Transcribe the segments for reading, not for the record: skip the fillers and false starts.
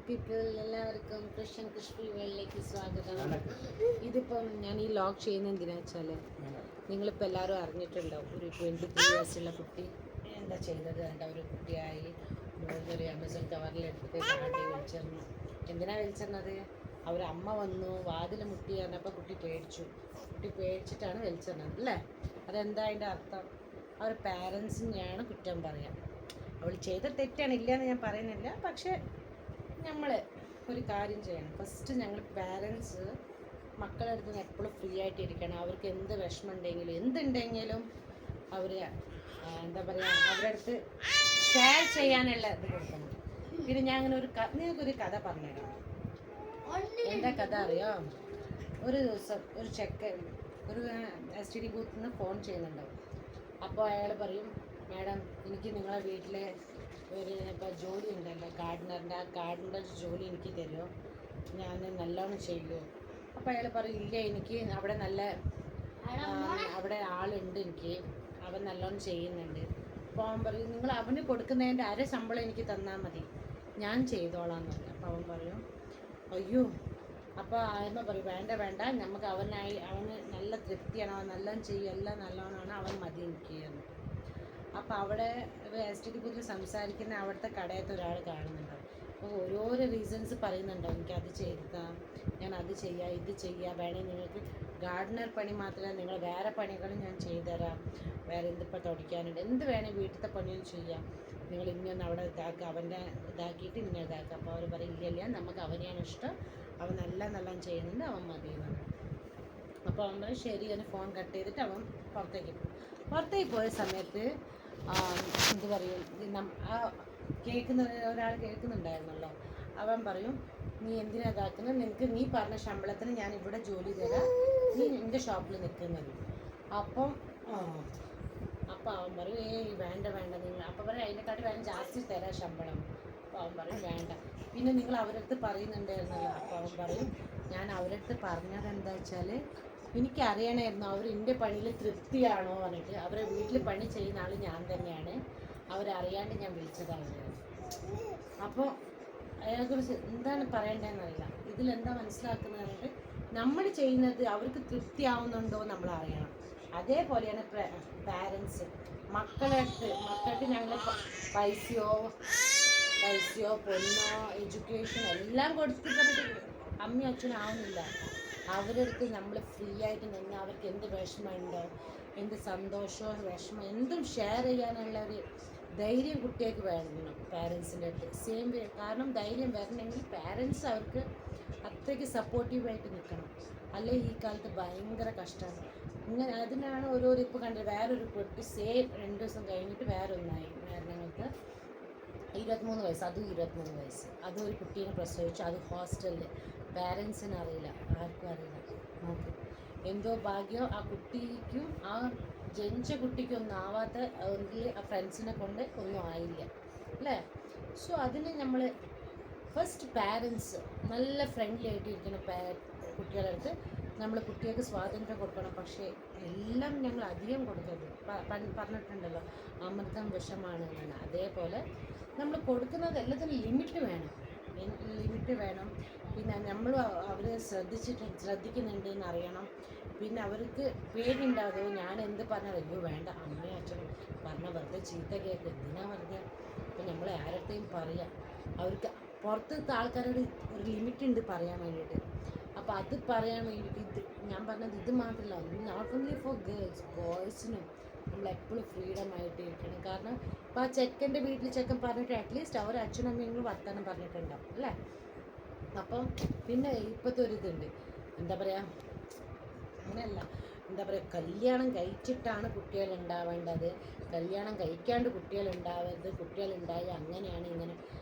People എല്ലാവർക്കും Christian crispy വേൾഡിലേക്ക് സ്വാഗതം. ഇതിപ്പം ഞാൻ ഈ ലോഗ് ചെയ്യുന്നത് എന്തിനാണെന്ന് വെച്ചാൽ നിങ്ങളിപ്പോൾ എല്ലാവരും അറിഞ്ഞിട്ടുണ്ടാവും, ഒരു 23 ഇയേഴ്സുള്ള കുട്ടി എന്താ ചെയ്തത് കണ്ട, ഒരു കുട്ടിയായി ഒരു ആമസോൺ കവറിലെടുത്തിട്ട് താണ്ടി വലിച്ചെറിഞ്ഞു. എന്തിനാണ് വലിച്ചെറിഞ്ഞത്? അവരമ്മ വന്നു വാതിൽ മുട്ടി പറഞ്ഞപ്പോൾ കുട്ടി പേടിച്ചിട്ടാണ് വലിച്ചെറിഞ്ഞത് അല്ലേ? അതെന്താ അതിൻ്റെ അർത്ഥം? അവർ പാരൻസിനെയാണ് കുറ്റം പറയാം. അവൾ ചെയ്ത തെറ്റാണ്, ഇല്ല എന്ന് ഞാൻ പറയുന്നില്ല. പക്ഷേ നമ്മൾ ഒരു കാര്യം ചെയ്യണം. ഫസ്റ്റ് ഞങ്ങൾ പാരൻസ് മക്കളുടെ അടുത്ത് നിന്ന് എപ്പോഴും ഫ്രീ ആയിട്ട് ഇരിക്കണം. അവർക്ക് എന്ത് വിഷമം ഉണ്ടെങ്കിലും എന്തുണ്ടെങ്കിലും അവർ എന്താ പറയുക, അവരുടെ അടുത്ത് ഷെയർ ചെയ്യാനുള്ള ഇത് കൊടുക്കണം. പിന്നെ ഞാൻ അങ്ങനെ നിങ്ങൾക്കൊരു കഥ പറഞ്ഞുതരാം. എന്താ കഥ അറിയോ? ഒരു ദിവസം ഒരു ചെക്കൻ ഒരു STD ബൂത്തിൽ നിന്ന് ഫോൺ ചെയ്യുന്നുണ്ടാവും. അപ്പോൾ അയാൾ പറയും, മാഡം എനിക്ക് നിങ്ങളെ വീട്ടിലെ ഒരു ഇപ്പോൾ ജോലി ഉണ്ടല്ലോ, ആ ഗാർഡനറിൻ്റെ ജോലി എനിക്ക് തരുമോ, ഞാൻ നല്ലോണം ചെയ്യുമോ? അപ്പോൾ അയാൾ പറയും, ഇല്ല എനിക്ക് അവിടെ ആളുണ്ട്, അവൻ നല്ലോണം ചെയ്യുന്നുണ്ട്. അപ്പോൾ അവൻ പറയും, നിങ്ങൾ അവന് കൊടുക്കുന്നതിൻ്റെ അര ശമ്പളം എനിക്ക് തന്നാൽ മതി, ഞാൻ ചെയ്തോളാം എന്ന് പറഞ്ഞു. അപ്പോൾ അവൻ പറയും, അയ്യോ. അപ്പോൾ ആയമ്മ പറയും, വേണ്ട നമുക്ക് അവന് നല്ല തൃപ്തിയാണ്, അവൻ നല്ലോണം ചെയ്യും, എല്ലാം നല്ലോണമാണ്, അവൻ മതി എനിക്ക് എന്ന്. അപ്പോൾ അവിടെ STD ബൂത്തിൽ സംസാരിക്കുന്ന അവിടുത്തെ കടയത്തെ ഒരാൾ കാണുന്നുണ്ടാവും. അപ്പോൾ ഓരോരോ റീസൺസ് പറയുന്നുണ്ടാവും, എനിക്കത് ചെയ്താൽ, ഞാൻ അത് ചെയ്യാം, ഇത് ചെയ്യാം, വേണമെങ്കിൽ നിങ്ങൾക്ക് ഗാർഡനർ പണി മാത്രമല്ല നിങ്ങൾ വേറെ പണികളും ഞാൻ ചെയ്തുതരാം, വേറെ എന്തിപ്പോൾ തുടയ്ക്കാനുണ്ട്, എന്ത് വേണമെങ്കിൽ വീട്ടിലത്തെ പണിയും ചെയ്യാം, നിങ്ങൾ ഇനിയൊന്ന് അവിടെ ഇതാക്കുക, അവൻ്റെ ഇതാക്കിയിട്ട് ഇങ്ങനെ ഇതാക്കുക. അപ്പോൾ അവർ പറയും, ഇല്ല നമുക്ക് അവനെയാണ് ഇഷ്ടം, അവൻ നല്ല ചെയ്യുന്നുണ്ട്, അവൻ മതി എന്നാണ്. അപ്പോൾ അവൻ പറയും ശരി എന്ന് ഫോൺ കട്ട് ചെയ്തിട്ട് അവൻ പുറത്തേക്ക് പോയ സമയത്ത് എന്ത് പറയും, ഒരാൾ കേൾക്കുന്നുണ്ടായിരുന്നല്ലോ. അവൻ പറയും, നീ എന്തിനാ ഇതാക്കുന്നത്, നീ പറഞ്ഞ ശമ്പളത്തിന് ഞാൻ ഇവിടെ ജോലി തരാം, നീ എൻ്റെ ഷോപ്പിൽ നിൽക്കുന്നത്. അപ്പം അവൻ പറയും, വേണ്ട നിങ്ങൾ. അപ്പോൾ പറയും, അതിനെക്കാട്ടി വേണം ജാസ്തി തരാം ശമ്പളം. അപ്പോൾ അവൻ പറയും വേണ്ട. പിന്നെ നിങ്ങൾ അവരടുത്ത് പറയുന്നുണ്ടായിരുന്നല്ലോ. അപ്പോൾ അവൻ പറയും, ഞാൻ അവരടുത്ത് പറഞ്ഞത് എന്താ വെച്ചാൽ എനിക്കറിയണമായിരുന്നു അവർ എൻ്റെ പണിയിൽ തൃപ്തിയാണോ പറഞ്ഞിട്ട്. അവരെ വീട്ടിൽ പണി ചെയ്യുന്ന ആൾ ഞാൻ തന്നെയാണ്, അവരറിയാണ്ട് ഞാൻ വിളിച്ചതാണ്. അപ്പോൾ അയാളെക്കുറിച്ച് എന്താണ് പറയേണ്ടതെന്നറിയില്ല. ഇതിലെന്താ മനസ്സിലാക്കുന്നത് പറഞ്ഞിട്ട്, നമ്മൾ ചെയ്യുന്നത് അവർക്ക് തൃപ്തിയാവുന്നുണ്ടോ നമ്മൾ അറിയണം. അതേപോലെയാണ് പാരൻസ് മക്കൾക്ക് ഞങ്ങൾ പൈസയോ പൊന്നോ എഡ്യൂക്കേഷൻ എല്ലാം കൊടുത്തിട്ട് അമ്മയും അച്ഛനും ആവുന്നില്ല. അവരുടെ അടുത്ത് നമ്മൾ ഫ്രീ ആയിട്ട് നിന്ന് അവർക്ക് എന്ത് വിഷമമുണ്ടോ, എന്ത് സന്തോഷമോ വിഷമം എന്തും ഷെയർ ചെയ്യാനുള്ള ഒരു ധൈര്യം കുട്ടികൾക്ക് വേണം പാരൻസിൻ്റെ അടുത്ത്. സെയിം വേ, കാരണം ധൈര്യം വരണമെങ്കിൽ പാരൻസ് അവർക്ക് അത്രയ്ക്ക് സപ്പോർട്ടീവായിട്ട് നിൽക്കണം. അല്ലെങ്കിൽ ഈ കാലത്ത് ഭയങ്കര കഷ്ടമാണ്. ഇങ്ങനെ അതിനാണ് ഓരോരോ ഇപ്പോൾ കണ്ടത്. വേറൊരു കുട്ടി സെയിം 2 ദിവസം കഴിഞ്ഞിട്ട് വേറൊന്നായി. ഞങ്ങൾക്ക് 23 വയസ്സ്, അതും 23 വയസ്സ്, അതും ഒരു കുട്ടീനെ പ്രസവിച്ചു, അത് ഹോസ്റ്റലിൽ. പാരൻസിന് അറിയില്ല, ആർക്കും അറിയില്ല. നോക്ക്, എന്തോ ഭാഗ്യം ആ കുട്ടിക്കും ആ ജനിച്ച കുട്ടിക്കും ഒന്നും ആവാത്ത ആ ഫ്രണ്ട്സിനെ കൊണ്ട് ഒന്നും ആയില്ല അല്ലേ? സോ അതിന് നമ്മൾ ഫസ്റ്റ് പാരൻസ് നല്ല ഫ്രണ്ട്ലി ആയിട്ടിരിക്കണം. കുട്ടികളുടെ അടുത്ത് നമ്മൾ കുട്ടികൾക്ക് സ്വാതന്ത്ര്യം കൊടുക്കണം. പക്ഷേ എല്ലാം ഞങ്ങൾ അധികം കൊടുക്കരുത്. പറഞ്ഞിട്ടുണ്ടല്ലോ, അമൃതം വിഷമാണ് എന്നാണ്. അതേപോലെ നമ്മൾ കൊടുക്കുന്നത് എല്ലാത്തിനും ലിമിറ്റ് വേണം. പിന്നെ നമ്മൾ അവരെ ശ്രദ്ധിക്കുന്നുണ്ട് എന്നറിയണം. പിന്നെ അവർക്ക് പേടിയുണ്ടാകുമോ, ഞാൻ എന്ത് പറഞ്ഞാൽ അയ്യോ വേണ്ട, അമ്മയും അച്ഛനും പറഞ്ഞാൽ വെറുതെ ചീത്ത കേൾക്ക്, എന്തിനാ വെറുതെ. അപ്പോൾ നമ്മൾ ആരുടെയും പറയാം. അവർക്ക് പുറത്തത്തെ ആൾക്കാരോട് ഒരു ലിമിറ്റ് ഉണ്ട് പറയാൻ വേണ്ടിയിട്ട്. അപ്പോൾ അത് പറയാൻ വേണ്ടിയിട്ട് ഞാൻ പറഞ്ഞത് ഇത് മാത്രമല്ല, നോട്ട് ഓൺലി ഫോർ ഗേൾസ്, ബോയ്സിനും നമ്മളെപ്പോഴും ഫ്രീഡം ആയിട്ട് ഇരിക്കണം. കാരണം ഇപ്പോൾ ആ ചെക്കൻ്റെ വീട്ടിൽ ചെക്കൻ പറഞ്ഞിട്ട് അറ്റ്ലീസ്റ്റ് അവർ അച്ഛനും അമ്മയും വർത്തമാനം പറഞ്ഞിട്ടുണ്ടാവും അല്ലേ? അപ്പം പിന്നെ ഇപ്പോഴത്തെ ഒരു ഇതുണ്ട്, എന്താ പറയുക, അങ്ങനെയല്ല, എന്താ പറയുക, കല്യാണം കഴിച്ചിട്ടാണ് കുട്ടികൾ ഉണ്ടാവേണ്ടത്, കല്യാണം കഴിക്കാണ്ട് കുട്ടികളുണ്ടാവരുത്, കുട്ടികളുണ്ടായി അങ്ങനെയാണ് ഇങ്ങനെ.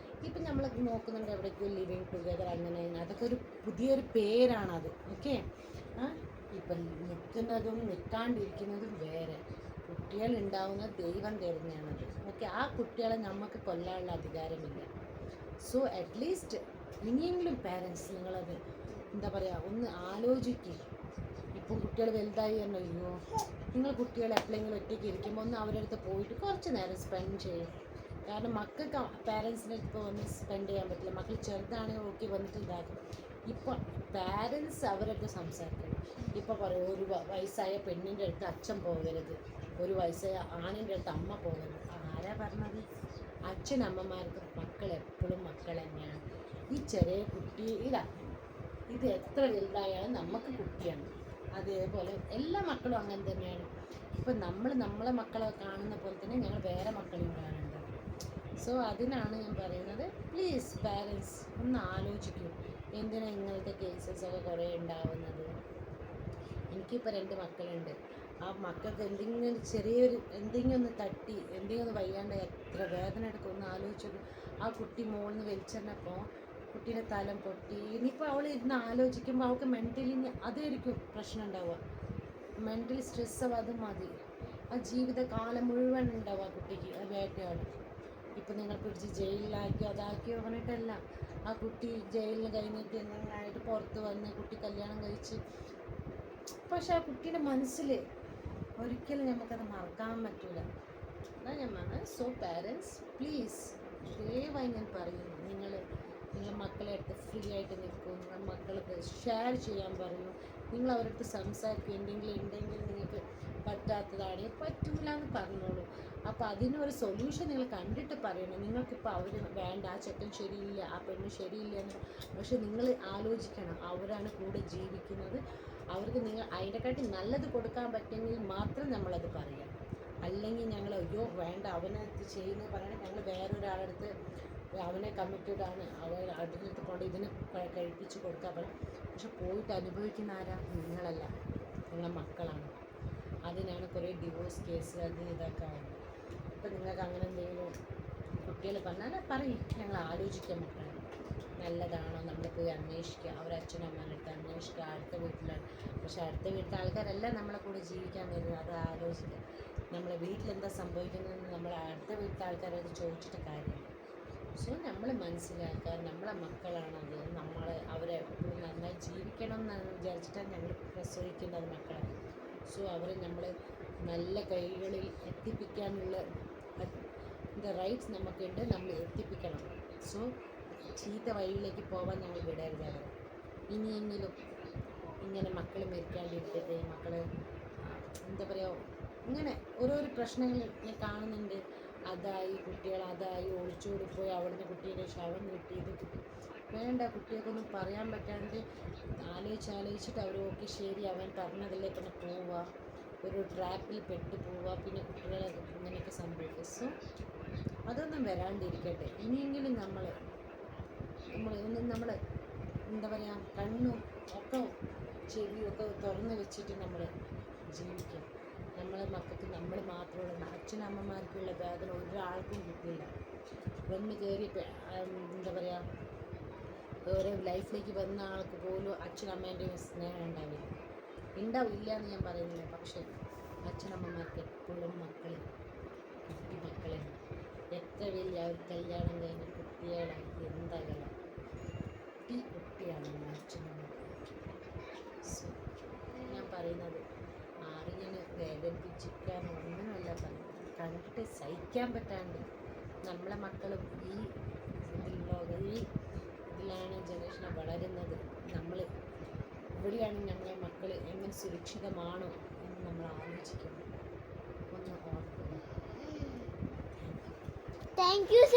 ഇപ്പം നമ്മൾ നോക്കുന്നുണ്ട് എവിടേക്കും ലിവിങ് ടുഗദർ അങ്ങനെ, അതൊക്കെ ഒരു പുതിയൊരു പേരാണത്. ഓക്കെ, ഇപ്പം നിൽക്കുന്നതും നിൽക്കാണ്ടിരിക്കുന്നതും വേറെ. കുട്ടികൾ ഉണ്ടാവുന്ന ദൈവം തരുന്നതാണത്. ഓക്കെ, ആ കുട്ടികളെ നമുക്ക് കൊല്ലാനുള്ള അധികാരമില്ല. സോ അറ്റ്ലീസ്റ്റ് ഇനിയെങ്കിലും പാരൻസ് നിങ്ങളത് എന്താ പറയുക ഒന്ന് ആലോചിക്കുക. ഇപ്പം കുട്ടികൾ വലുതായി എന്നോ, നിങ്ങൾ കുട്ടികൾ എപ്പോഴെങ്കിലും ഒറ്റയ്ക്ക് ഇരിക്കുമ്പോൾ ഒന്ന് അവരുടെ അടുത്ത് പോയിട്ട് കുറച്ച് നേരം സ്പെൻഡ് ചെയ്യും. കാരണം മക്കൾക്ക് പാരൻസിനെ ഇപ്പോൾ വന്ന് സ്പെൻഡ് ചെയ്യാൻ പറ്റില്ല. മക്കൾ ചെറുതാണെങ്കിൽ ഓക്കെ വന്നിട്ട് ഇതാക്കും. ഇപ്പോൾ പാരൻസ് അവരടുത്ത് സംസാരിക്കണം. ഇപ്പോൾ പറയും ഒരു വയസ്സായ പെണ്ണിൻ്റെ അടുത്ത് അച്ഛൻ പോകരുത്, ഒരു വയസ്സായ ആണിൻ്റെ അടുത്ത് അമ്മ പോകരുത്. ആരാ പറഞ്ഞത്? അച്ഛനമ്മമാർക്ക് മക്കൾ എപ്പോഴും മക്കൾ തന്നെയാണ്. ഈ ചെറിയ കുട്ടി ഇത് എത്ര വലുതായാലും നമുക്ക് കുട്ടിയാണ്. അതേപോലെ എല്ലാ മക്കളും അങ്ങനെ തന്നെയാണ്. ഇപ്പം നമ്മളെ മക്കളെ കാണുന്ന പോലെ തന്നെ ഞങ്ങൾ വേറെ മക്കളെയും കാണുന്നുണ്ട്. സോ അതിനാണ് ഞാൻ പറയുന്നത്, പ്ലീസ് പാരൻസ് ഒന്ന് ആലോചിക്കൂ. എന്തിനാണ് ഇങ്ങനത്തെ കേസസൊക്കെ കുറേ ഉണ്ടാവുന്നത്? എനിക്കിപ്പോൾ 2 മക്കളുണ്ട്. ആ മക്കൾക്ക് എന്തെങ്കിലും ഒന്ന് തട്ടി എന്തെങ്കിലും ഒന്ന് വയ്യാണ്ട് എത്ര വേദന എടുക്കും ഒന്ന് ആലോചിച്ചു. ആ കുട്ടി മുകളിൽ നിന്ന് വലിച്ചെറിഞ്ഞപ്പോൾ കുട്ടീൻ്റെ തലം പൊട്ടി. ഇനിയിപ്പോൾ അവൾ ഇരുന്ന് ആലോചിക്കുമ്പോൾ അവൾക്ക് മെൻ്റലി അതായിരിക്കും പ്രശ്നം ഉണ്ടാവുക. മെൻ്റൽ സ്ട്രെസ് അത് മതി. ആ ജീവിതകാലം മുഴുവൻ ഉണ്ടാവും ആ കുട്ടിക്ക്. അത് വേട്ടയാടും. ഇപ്പം നിങ്ങൾ പിടിച്ച് ജയിലിലാക്കിയോ അതാക്കിയോ പറഞ്ഞിട്ടല്ല. ആ കുട്ടി ജയിലിന് കഴിഞ്ഞിട്ട് എന്തെങ്കിലുമായിട്ട് പുറത്ത് വന്ന് കുട്ടി കല്യാണം കഴിച്ച്, പക്ഷെ ആ കുട്ടിയുടെ മനസ്സിൽ ഒരിക്കലും നമുക്കത് മറക്കാൻ പറ്റില്ല. അതാണ് ഞാൻ പറഞ്ഞത്. സോ പാരൻസ് പ്ലീസ്, ദയവായി ഞാൻ പറയുന്നു, നിങ്ങളെ മക്കളെ അടുത്ത് ഫ്രീ ആയിട്ട് നിൽക്കൂ. നിങ്ങളുടെ മക്കൾക്ക് ഷെയർ ചെയ്യാൻ പറയൂ. നിങ്ങൾ അവരടുത്ത് സംസാരിക്കും. എന്തെങ്കിലും ഉണ്ടെങ്കിൽ നിങ്ങൾക്ക് പറ്റാത്തതാണെങ്കിൽ പറ്റൂല എന്ന് പറഞ്ഞോളൂ. അപ്പോൾ അതിനൊരു സൊല്യൂഷൻ നിങ്ങൾ കണ്ടിട്ട് പറയണം. നിങ്ങൾക്കിപ്പോൾ അവർ വേണ്ട, ആ ചെക്കൻ ശരിയില്ല, ആ പെണ്ണ് ശരിയില്ല എന്ന്. പക്ഷെ നിങ്ങൾ ആലോചിക്കണം, അവരാണ് കൂടെ ജീവിക്കുന്നത്. അവർക്ക് നിങ്ങൾ അതിനെക്കാട്ടി നല്ലത് കൊടുക്കാൻ പറ്റുമെങ്കിൽ മാത്രം നമ്മളത് പറയാം. അല്ലെങ്കിൽ ഞങ്ങൾ അയ്യോ വേണ്ട അവനെ ചെയ്യുന്നത് പറയണേ, ഞങ്ങൾ വേറൊരാളടുത്ത് അവനെ കമ്മിറ്റഡാണ്, അവൻ അടുത്ത് കൊണ്ട് ഇതിന് കഴിപ്പിച്ച് കൊടുക്കാൻ പറയും. പക്ഷെ പോയിട്ട് അനുഭവിക്കുന്ന ആരാ? നിങ്ങളല്ല, നിങ്ങളെ മക്കളാണ്. അതിനാണ് കുറേ ഡിവോഴ്സ് കേസ് അത് ഇതൊക്കെ ആവുന്നത്. ഇപ്പം നിങ്ങൾക്ക് അങ്ങനെ എന്തെങ്കിലും കുട്ടികൾ പറഞ്ഞാൽ പറയും, ഞങ്ങൾ ആലോചിക്കാൻ മക്കളെ നല്ലതാണോ, നമ്മൾ പോയി അന്വേഷിക്കുക. അവരച്ഛനമ്മേൻ്റെ അടുത്ത് അന്വേഷിക്കുക. അടുത്ത വീട്ടിലാണ്, പക്ഷെ അടുത്ത വീട്ടിലെ ആൾക്കാരല്ല നമ്മളെ കൂടെ ജീവിക്കാൻ വരുന്നത്. അത് ആലോചിക്കുക. നമ്മളെ വീട്ടിലെന്താ സംഭവിക്കുന്നതെന്ന് നമ്മൾ അടുത്ത വീട്ടിലെ ആൾക്കാരത് ചോദിച്ചിട്ട് കാര്യമില്ല. സോ നമ്മൾ മനസ്സിലാക്കുക, നമ്മളെ മക്കളാണത്. അവരെ എപ്പോഴും നന്നായി ജീവിക്കണം എന്നാണ് വിചാരിച്ചിട്ടാണ് ഞങ്ങൾ പ്രസവിക്കുന്നത് മക്കളെ. സോ അവരെ നമ്മൾ നല്ല കൈകളിൽ എത്തിപ്പിക്കാനുള്ള റൈറ്റ്സ് നമുക്കുണ്ട്, നമ്മൾ എത്തിപ്പിക്കണം. സോ ചീത്ത വഴിയിലേക്ക് പോകാൻ ഞങ്ങൾ വിടരുത് അവരെ. ഇനിയെങ്കിലും ഇങ്ങനെ മക്കൾ മരിക്കാണ്ടിരിക്കട്ടെ. മക്കൾ എന്താ പറയുക, ഇങ്ങനെ ഓരോരോ പ്രശ്നങ്ങൾ ഞാൻ കാണുന്നുണ്ട്. കുട്ടികൾ ഒളിച്ചോടിപ്പോയി അവിടുന്ന് കുട്ടിയുടെ ശവം കിട്ടിയത്. വേണ്ട, കുട്ടികൾക്കൊന്നും പറയാൻ പറ്റാണ്ട് ആലോചിച്ചിട്ട് അവർ ഓക്കെ ശരി അവൻ പറഞ്ഞതല്ലേ പിന്നെ പോവുക, ഒരു ട്രാപ്പിൽ പെട്ട് പോവുക, പിന്നെ കുട്ടികളെ ഇങ്ങനെയൊക്കെ സംഭവിക്കും. സോ അതൊന്നും വരാണ്ടിരിക്കട്ടെ. ഇനിയെങ്കിലും നമ്മൾ എന്താ പറയുക, കണ്ണും ഒക്കെ ചെവിയൊക്കെ തുറന്ന് വെച്ചിട്ട് നമ്മൾ ജീവിക്കും. നമ്മളെ മക്കൾക്ക് നമ്മൾ മാത്രമുള്ള, അച്ഛനമ്മമാർക്കുള്ള വേദന ഒരാൾക്കും കിട്ടില്ല. വന്ന് കയറി എന്താ പറയുക, ഓരോ ലൈഫിലേക്ക് വന്ന ആൾക്ക് പോലും അച്ഛനമ്മേൻ്റെ സ്നേഹം ഉണ്ടാവില്ല എന്ന് ഞാൻ പറയുന്നില്ല. പക്ഷേ അച്ഛനമ്മമാർക്ക് എപ്പോഴും കുട്ടി മക്കളെ എത്ര വലിയ അവർ കല്യാണം കഴിഞ്ഞ് കുട്ടികളായി എന്താകണം, കുട്ടിയാണ് അച്ഛനമ്മ. സോ ഞാൻ പറയുന്നത് ആരെങ്കിലും വേദനിപ്പിച്ചിരിക്കാൻ ഒന്നുമല്ല പറയുന്നത്. കണ്ടിട്ട് സഹിക്കാൻ പറ്റാണ്ട് നമ്മളെ മക്കളും ഈ ഇതിലാണ് ജനറേഷനെ വളരുന്നത്. നമ്മൾ ഇവിടെയാണ് ഞങ്ങളെ മക്കൾ എങ്ങനെ സുരക്ഷിതമാണോ എന്ന് നമ്മൾ ആലോചിക്കണം. ഒന്ന് ഓർക്കുക. Thank you sir.